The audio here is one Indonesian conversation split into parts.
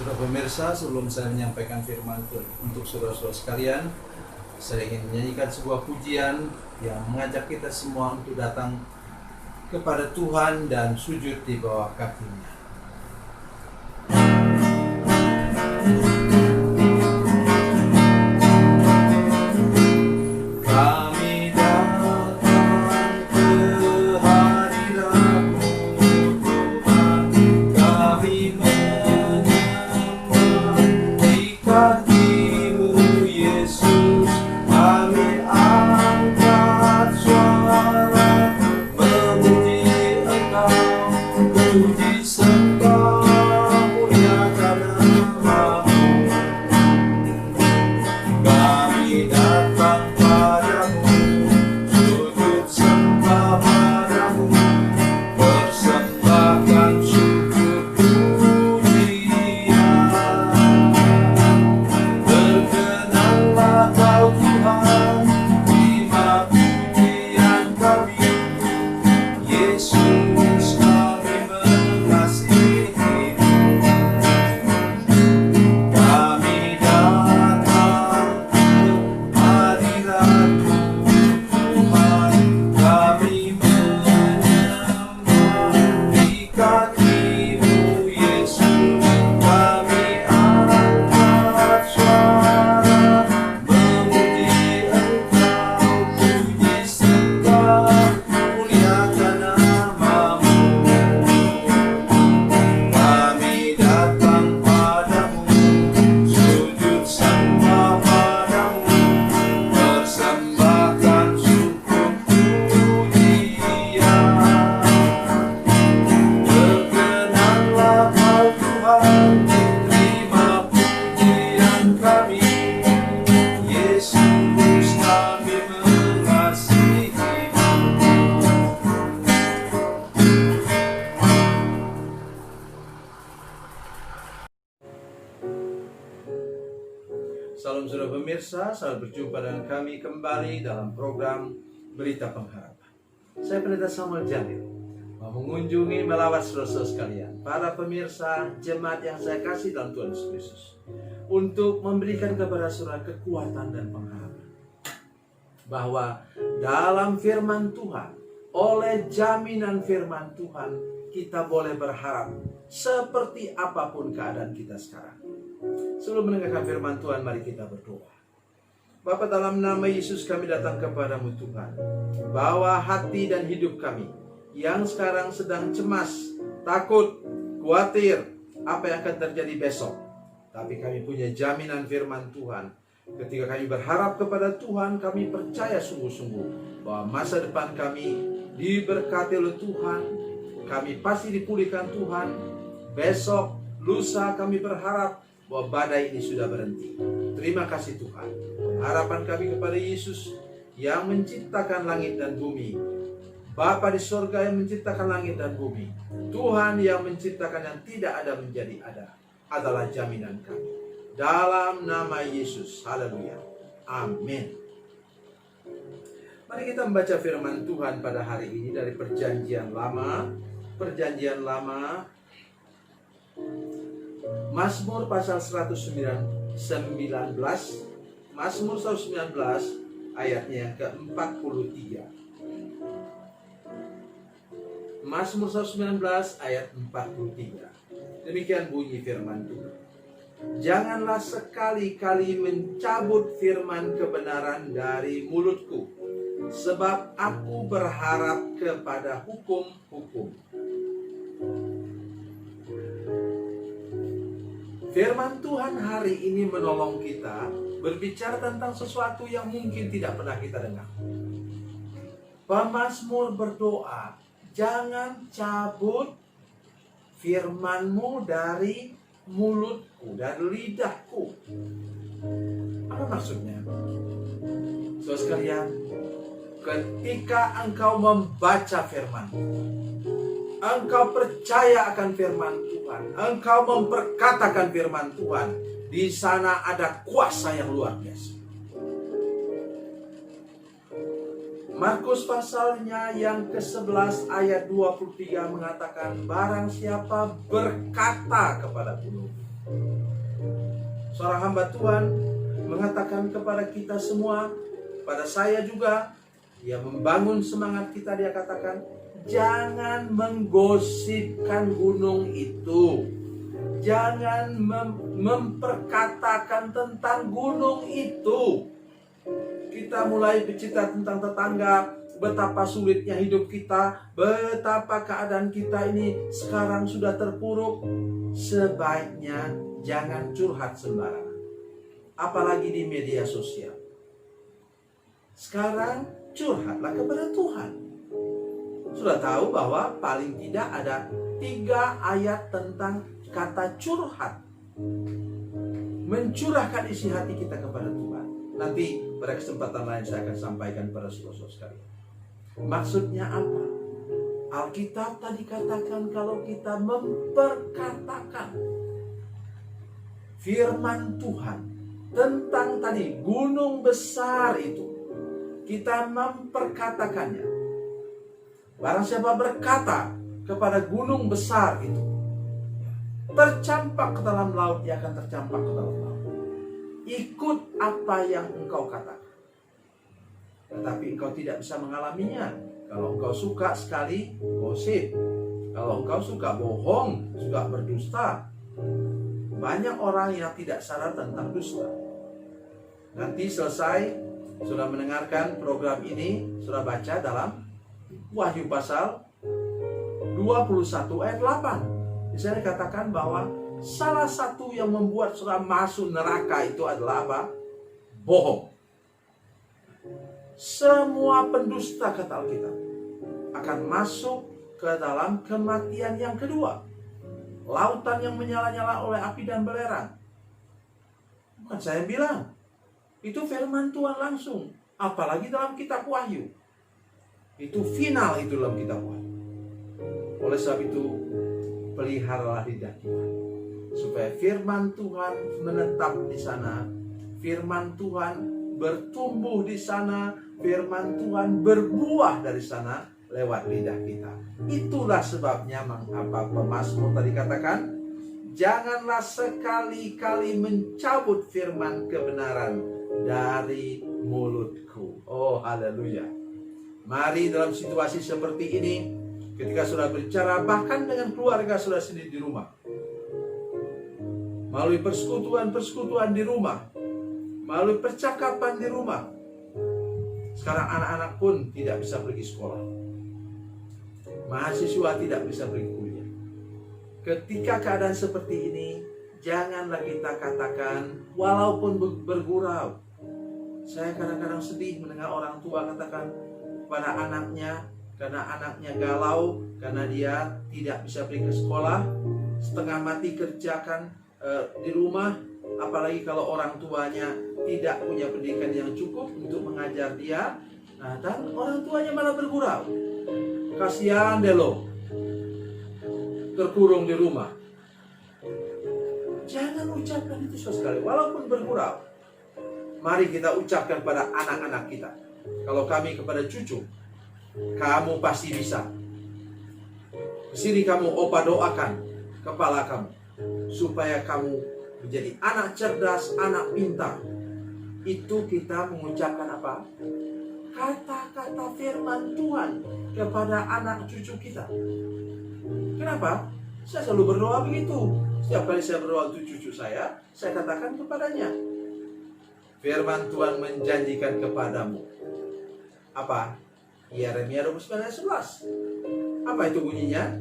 Saudara pemirsa, sebelum saya menyampaikan firman Tuhan untuk saudara-saudara sekalian, saya ingin menyanyikan sebuah pujian yang mengajak kita semua untuk datang kepada Tuhan dan sujud di bawah kaki-Nya. Salam saudara pemirsa, selamat berjumpa dengan kami kembali dalam program Berita Pengharapan. Saya Pendeta Samuel Jamil, mau mengunjungi melawat saudara-saudara sekalian, para pemirsa jemaat yang saya kasih dalam Tuhan Yesus Kristus, untuk memberikan kepada saudara kekuatan dan pengharapan bahwa dalam firman Tuhan, oleh jaminan firman Tuhan, kita boleh berharap seperti apapun keadaan kita sekarang. Sebelum mendengarkan firman Tuhan, mari kita berdoa. Bapa, dalam nama Yesus kami datang kepadamu Tuhan. Bawa hati dan hidup kami yang sekarang sedang cemas, takut, khawatir apa yang akan terjadi besok. Tapi kami punya jaminan firman Tuhan. Ketika kami berharap kepada Tuhan, kami percaya sungguh-sungguh bahwa masa depan kami diberkati oleh Tuhan. Kami pasti dipulihkan Tuhan. Besok, lusa kami berharap bahwa badai ini sudah berhenti. Terima kasih Tuhan. Harapan kami kepada Yesus yang menciptakan langit dan bumi. Bapa di surga yang menciptakan langit dan bumi. Tuhan yang menciptakan yang tidak ada menjadi ada. Adalah jaminan kami. Dalam nama Yesus. Haleluya. Amin. Mari kita membaca firman Tuhan pada hari ini dari Perjanjian Lama. Perjanjian Lama, Mazmur pasal 119, Mazmur 119 ayatnya yang ke-43. Mazmur 119 ayat 43. Demikian bunyi firman Tuhan. Janganlah sekali-kali mencabut firman kebenaran dari mulutku, sebab aku berharap kepada hukum-hukum. Firman Tuhan hari ini menolong kita berbicara tentang sesuatu yang mungkin tidak pernah kita dengar. Pemazmur berdoa, jangan cabut firman-Mu dari mulutku, dari lidahku. Apa maksudnya? Saudara sekalian, ketika engkau membaca firman, engkau percaya akan firman Tuhan, engkau memperkatakan firman Tuhan, di sana ada kuasa yang luar biasa. Markus pasalnya yang ke-11 ayat 23 mengatakan, barang siapa berkata kepada gunung, Seorang hamba Tuhan mengatakan kepada kita semua, pada saya juga, dia membangun semangat kita. Dia katakan, jangan menggosipkan gunung itu. Jangan memperkatakan tentang gunung itu. Kita mulai bercerita tentang tetangga, betapa sulitnya hidup kita, betapa keadaan kita ini sekarang sudah terpuruk. Sebaiknya jangan curhat sembarangan, apalagi di media sosial. Sekarang curhatlah kepada Tuhan. Sudah tahu bahwa paling tidak ada 3 ayat tentang kata curhat. Mencurahkan isi hati kita kepada Tuhan. Nanti pada kesempatan lain saya akan sampaikan pada saudara-saudara sekalian. Maksudnya apa? Alkitab tadi katakan kalau kita memperkatakan firman Tuhan tentang tadi gunung besar itu, kita memperkatakannya. Barang siapa berkata kepada gunung besar itu, tercampak ke dalam laut, dia akan tercampak ke dalam laut. Ikut apa yang engkau katakan. Tetapi engkau tidak bisa mengalaminya. Kalau engkau suka sekali gosip, kalau engkau suka bohong, suka berdusta. Banyak orang yang tidak sadar tentang dusta. Nanti selesai, sudah mendengarkan program ini, sudah baca dalam Wahyu pasal 21 ayat 8. Di sana dikatakan bahwa salah satu yang membuat saudara masuk neraka itu adalah apa? Bohong. Semua pendusta, kata Alkitab, akan masuk ke dalam kematian yang kedua. Lautan yang menyala-nyala oleh api dan belerang. Bukan saya bilang. Itu firman Tuhan langsung. Apalagi dalam kitab Wahyu. Itu final itu dalam kitab Wahyu. Oleh sebab itu, peliharalah lidah kita. Supaya firman Tuhan menetap di sana. Firman Tuhan bertumbuh di sana. Firman Tuhan berbuah dari sana lewat lidah kita. Itulah sebabnya mengapa pemazmur tadi katakan, janganlah sekali-kali mencabut firman kebenaran dari mulutku. Oh, haleluya. Mari dalam situasi seperti ini, ketika sudah berbicara bahkan dengan keluarga sudah sendiri di rumah, melalui persekutuan di rumah, melalui percakapan di rumah. Sekarang anak-anak pun tidak bisa pergi sekolah. Mahasiswa tidak bisa pergi kuliah. Ketika keadaan seperti ini, janganlah kita katakan walaupun bergurau. Saya kadang-kadang sedih mendengar orang tua katakan pada anaknya, karena anaknya galau, karena dia tidak bisa pergi ke sekolah, setengah mati kerjakan di rumah, apalagi kalau orang tuanya tidak punya pendidikan yang cukup untuk mengajar dia. Nah, dan orang tuanya malah bergurau. Kasihan deh lo, terkurung di rumah. Jangan ucapkan itu sekali, walaupun bergurau. Mari kita ucapkan pada anak-anak kita. Kalau kami kepada cucu, kamu pasti bisa. Sini kamu opa doakan kepala kamu, supaya kamu menjadi anak cerdas, anak pintar. Itu kita mengucapkan apa? Kata-kata firman Tuhan kepada anak cucu kita. Kenapa? Saya selalu berdoa begitu. Setiap kali saya berdoa untuk cucu saya katakan kepadanya, firman Tuhan menjanjikan kepadamu. Apa? Yeremia 29 ayat 11. Apa itu bunyinya?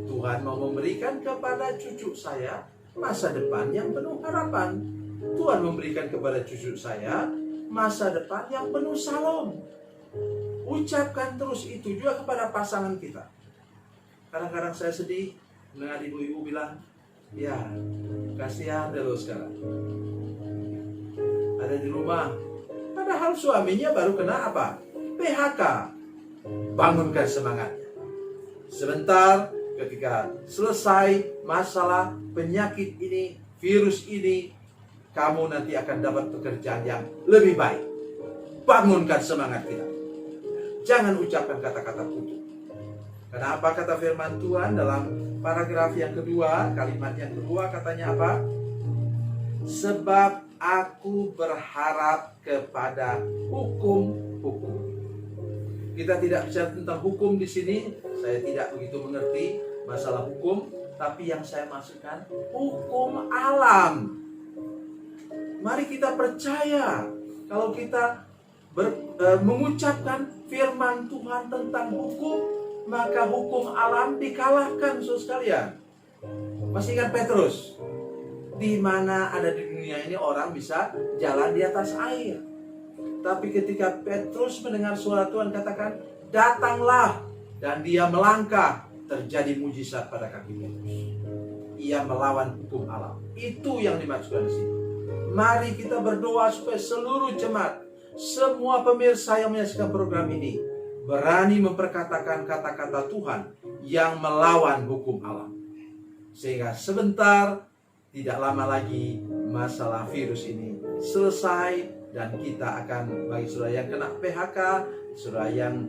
Tuhan mau memberikan kepada cucu saya masa depan yang penuh harapan. Tuhan memberikan kepada cucu saya masa depan yang penuh salom. Ucapkan terus itu juga kepada pasangan kita. Kadang-kadang saya sedih mendengar ibu-ibu bilang, ya kasihan deh lo sekarang, ada di rumah, padahal suaminya baru kena apa? PHK. Bangunkan semangatnya. Sebentar ketika selesai masalah penyakit ini, virus ini, kamu nanti akan dapat pekerjaan yang lebih baik. Bangunkan semangat kita. Jangan ucapkan kata-kata kutuk. Karena apa kata firman Tuhan dalam paragraf yang kedua, kalimat yang kedua katanya apa? Sebab aku berharap kepada hukum-hukum. Kita tidak bicara tentang hukum di sini. Saya tidak begitu mengerti masalah hukum, tapi yang saya maksudkan hukum alam. Mari kita percaya kalau kita mengucapkan firman Tuhan tentang hukum, maka hukum alam dikalahkan, saudara sekalian. Masih ingat Petrus? Di mana ada di dunia ini orang bisa jalan di atas air. Tapi ketika Petrus mendengar suara Tuhan katakan, datanglah, dan dia melangkah, terjadi mujizat pada kaki Petrus. Ia melawan hukum alam. Itu yang dimaksudkan di sini. Mari kita berdoa supaya seluruh jemaat, semua pemirsa yang menyaksikan program ini berani memperkatakan kata-kata Tuhan yang melawan hukum alam. Sehingga sebentar, tidak lama lagi masalah virus ini selesai. Dan kita akan, bagi saudara yang kena PHK, saudara yang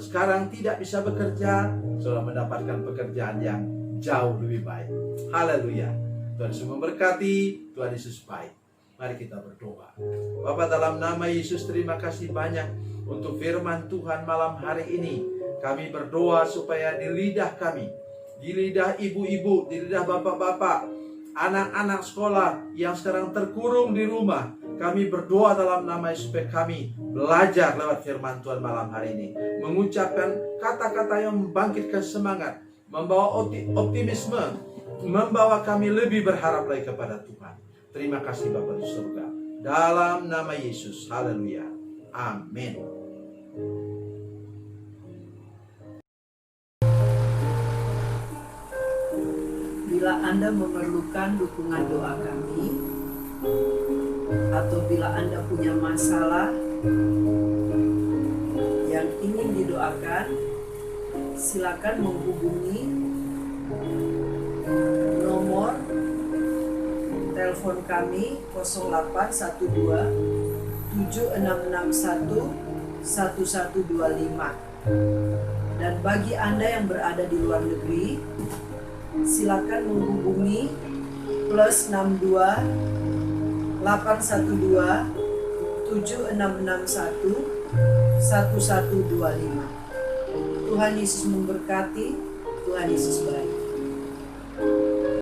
sekarang tidak bisa bekerja, saudara mendapatkan pekerjaan yang jauh lebih baik. Haleluya. Tuhan Yesus memberkati, Tuhan Yesus baik. Mari kita berdoa. Bapa, dalam nama Yesus, terima kasih banyak untuk firman Tuhan malam hari ini. Kami berdoa supaya di lidah kami, di lidah ibu-ibu, di lidah bapak-bapak, anak-anak sekolah yang sekarang terkurung di rumah, kami berdoa dalam nama Yesus supaya kami belajar lewat firman Tuhan malam hari ini, mengucapkan kata-kata yang membangkitkan semangat, membawa optimisme, membawa kami lebih berharap lagi kepada Tuhan. Terima kasih Bapa di surga. Dalam nama Yesus. Haleluya. Amin. Bila Anda memerlukan dukungan doa kami, atau bila Anda punya masalah yang ingin didoakan, silakan menghubungi nomor telepon kami 0812 7661 1125. Dan bagi Anda yang berada di luar negeri, silakan menghubungi +62 812 7661 1125. Tuhan Yesus memberkati. Tuhan Yesus baik.